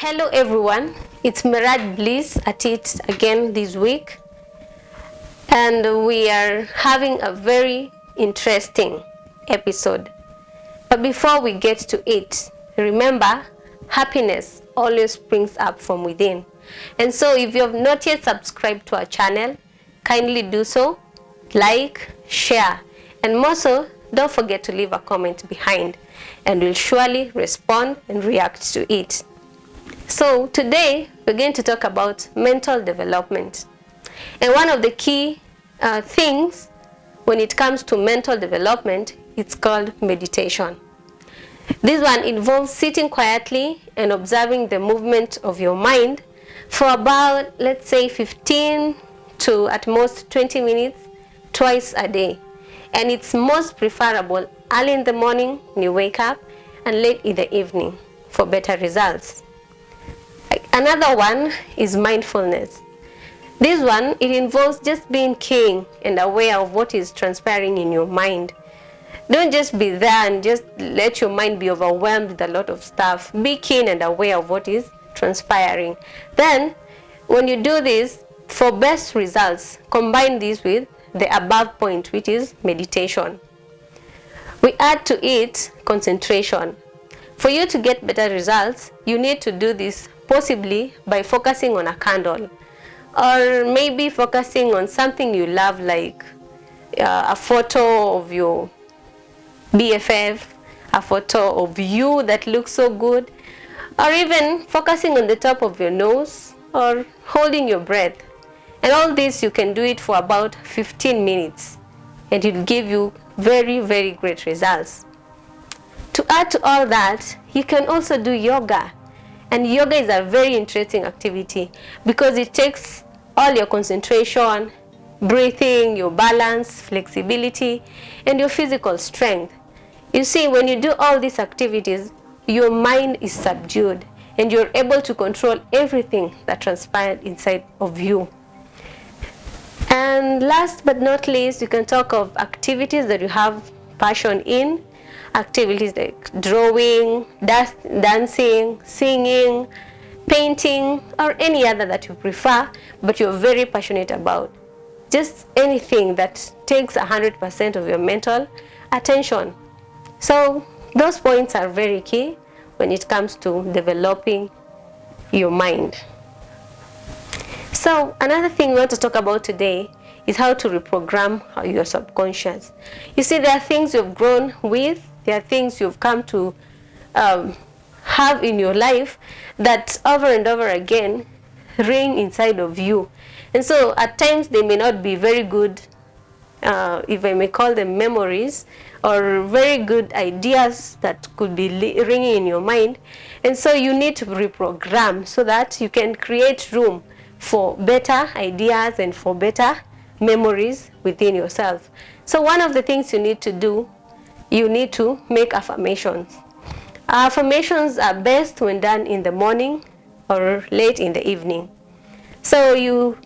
Hello everyone, it's Miraj Bliss at it again this week, and we are having a very interesting episode. But before we get to it, remember, happiness always springs up from within. And so if you have not yet subscribed to our channel, kindly do so, like, share, and more so, don't forget to leave a comment behind, and we'll surely respond and react to it. So today we're going to talk about mental development, and one of the key things when it comes to mental development, it's called meditation. This one involves sitting quietly and observing the movement of your mind for about, let's say, 15 to at most 20 minutes twice a day, and it's most preferable early in the morning when you wake up and late in the evening for better results. Another one is mindfulness. This one, it involves just being keen and aware of what is transpiring in your mind. Don't just be there and just let your mind be overwhelmed with a lot of stuff. Be keen and aware of what is transpiring. Then, when you do this, for best results, combine this with the above point, which is meditation. We add to it concentration. For you to get better results, you need to do this possibly by focusing on a candle, or maybe focusing on something you love, like a photo of your BFF, a photo of you that looks so good, or even focusing on the top of your nose or holding your breath. And all this, you can do it for about 15 minutes, and it will give you very, very great results. To add to all that, you can also do yoga. And yoga is a very interesting activity because it takes all your concentration, breathing, your balance, flexibility, and your physical strength. You see, when you do all these activities, your mind is subdued and you're able to control everything that transpired inside of you. And last but not least, you can talk of activities that you have passion in. Activities like drawing, dancing, singing, painting, or any other that you prefer, but you're very passionate about. Just anything that takes 100% of your mental attention. So those points are very key when it comes to developing your mind. So another thing we want to talk about today is how to reprogram your subconscious. You see, there are things you've grown with, there are things you've come to have in your life that over and over again ring inside of you. And so at times they may not be very good, if I may call them memories, or very good ideas that could be ringing in your mind. And so you need to reprogram so that you can create room for better ideas and for better memories within yourself. So one of the things you need to do, you need to make affirmations. Affirmations are best when done in the morning or late in the evening. So you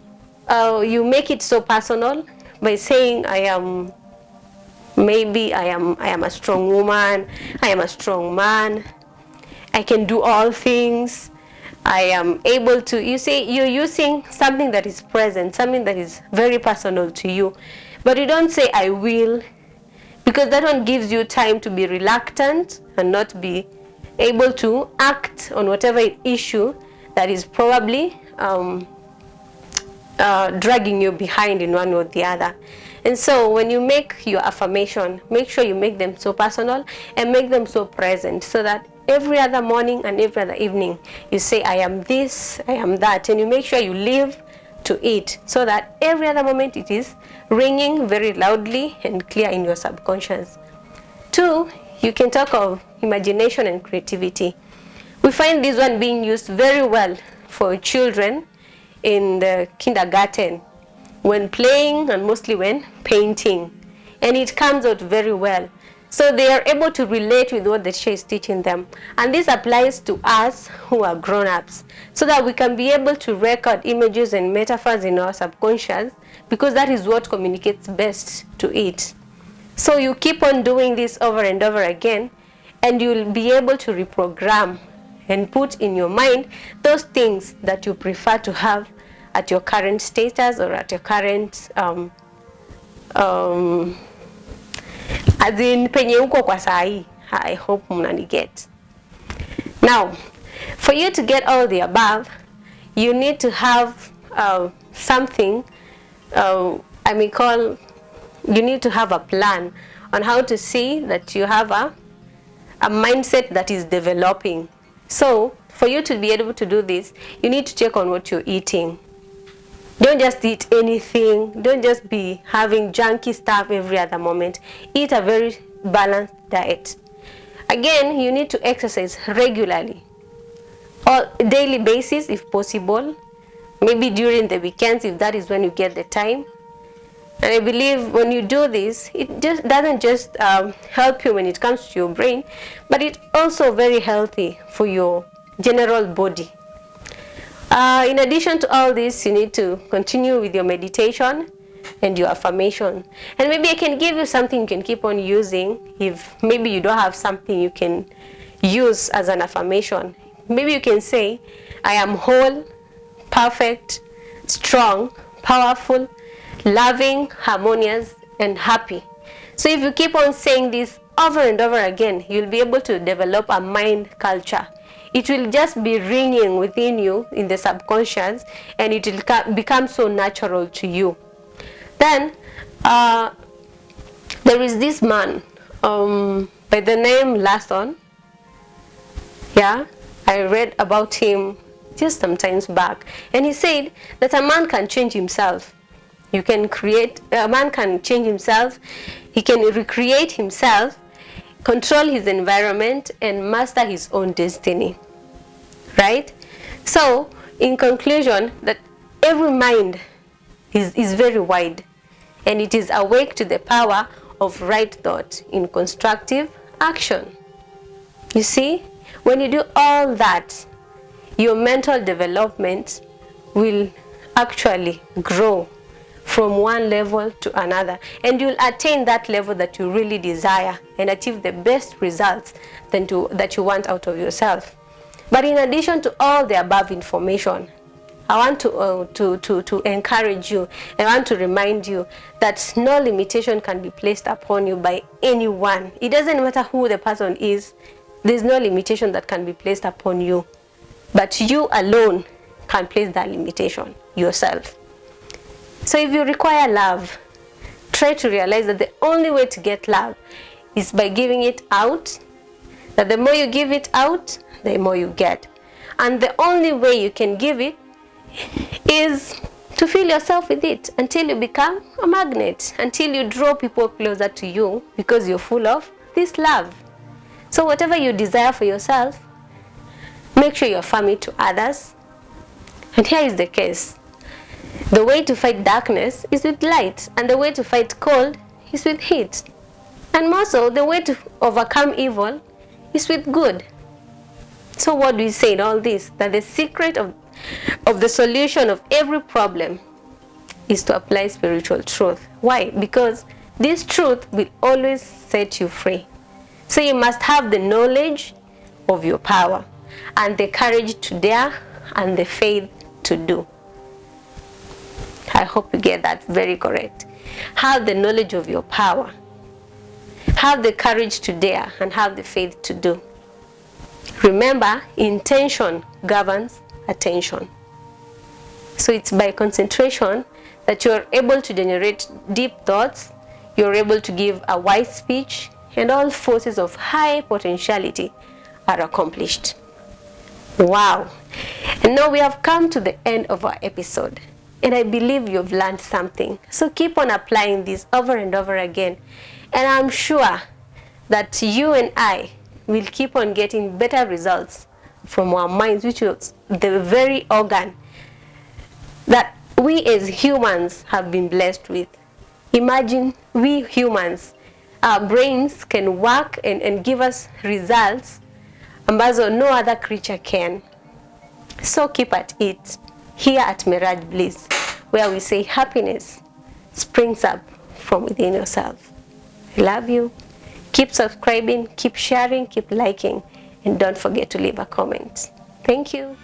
make it so personal by saying, I am a strong woman, I am a strong man, I can do all things, I am able to. You see, you're using something that is present, something that is very personal to you. But you don't say, I will, because that one gives you time to be reluctant and not be able to act on whatever issue that is probably dragging you behind in one or the other. And so when you make your affirmation, make sure you make them so personal and make them so present, so that every other morning and every other evening you say, I am this, I am that, and you make sure you live to it, so that every other moment it is ringing very loudly and clear in your subconscious. 2, you can talk of imagination and creativity. We find this one being used very well for children in the kindergarten when playing and mostly when painting, and it comes out very well. So they are able to relate with what the teacher is teaching them. And this applies to us who are grown-ups, so that we can be able to record images and metaphors in our subconscious, because that is what communicates best to it. So you keep on doing this over and over again, and you'll be able to reprogram and put in your mind those things that you prefer to have at your current status or at your current as in penye uko kwa sahi. I hope mnani get. Now, for you to get all the above, you need to have something I may call, you need to have a plan on how to see that you have a mindset that is developing. So for you to be able to do this, you need to check on what you're eating. Don't just eat anything. Don't just be having junky stuff every other moment. Eat a very balanced diet. Again, you need to exercise regularly, on a daily basis if possible, maybe during the weekends if that is when you get the time. And I believe when you do this, it just doesn't just help you when it comes to your brain, but it's also very healthy for your general body. In addition to all this, you need to continue with your meditation and your affirmation. And maybe I can give you something you can keep on using if maybe you don't have something you can use as an affirmation. Maybe you can say, I am whole, perfect, strong, powerful, loving, harmonious, and happy. So if you keep on saying this over and over again, you'll be able to develop a mind culture. It will just be ringing within you in the subconscious, and it will become so natural to you. Then there is this man by the name Larsson. Yeah, I read about him just some times back, and he said that a man can change himself. A man can change himself, he can recreate himself, control his environment, and master his own destiny. Right? So, in conclusion, that every mind is very wide, and it is awake to the power of right thought in constructive action. You see, when you do all that, your mental development will actually grow from one level to another, and you'll attain that level that you really desire and achieve the best results that you want out of yourself. But in addition to all the above information, I want to encourage you, and I want to remind you that no limitation can be placed upon you by anyone. It doesn't matter who the person is, there's no limitation that can be placed upon you. But you alone can place that limitation yourself. So if you require love, try to realize that the only way to get love is by giving it out. That the more you give it out, the more you get. And the only way you can give it is to fill yourself with it until you become a magnet, until you draw people closer to you because you're full of this love. So whatever you desire for yourself, make sure you affirm it to others. And here is the case. The way to fight darkness is with light, and the way to fight cold is with heat. And more so, the way to overcome evil is with good. So what do we say in all this? That the secret of the solution of every problem is to apply spiritual truth. Why? Because this truth will always set you free. So you must have the knowledge of your power, and the courage to dare, and the faith to do. I hope you get that very correct. Have the knowledge of your power, have the courage to dare, and have the faith to do. Remember, intention governs attention. So it's by concentration that you're able to generate deep thoughts, you're able to give a wise speech, and all forces of high potentiality are accomplished. Wow! And now we have come to the end of our episode, and I believe you've learned something. So keep on applying this over and over again, and I'm sure that you and I will keep on getting better results from our minds, which is the very organ that we as humans have been blessed with. Imagine we humans, our brains can work and give us results ambazo no other creature can. So keep at it here at Mirage Bliss, where we say happiness springs up from within yourself. I love you. Keep subscribing, keep sharing, keep liking, and don't forget to leave a comment. Thank you.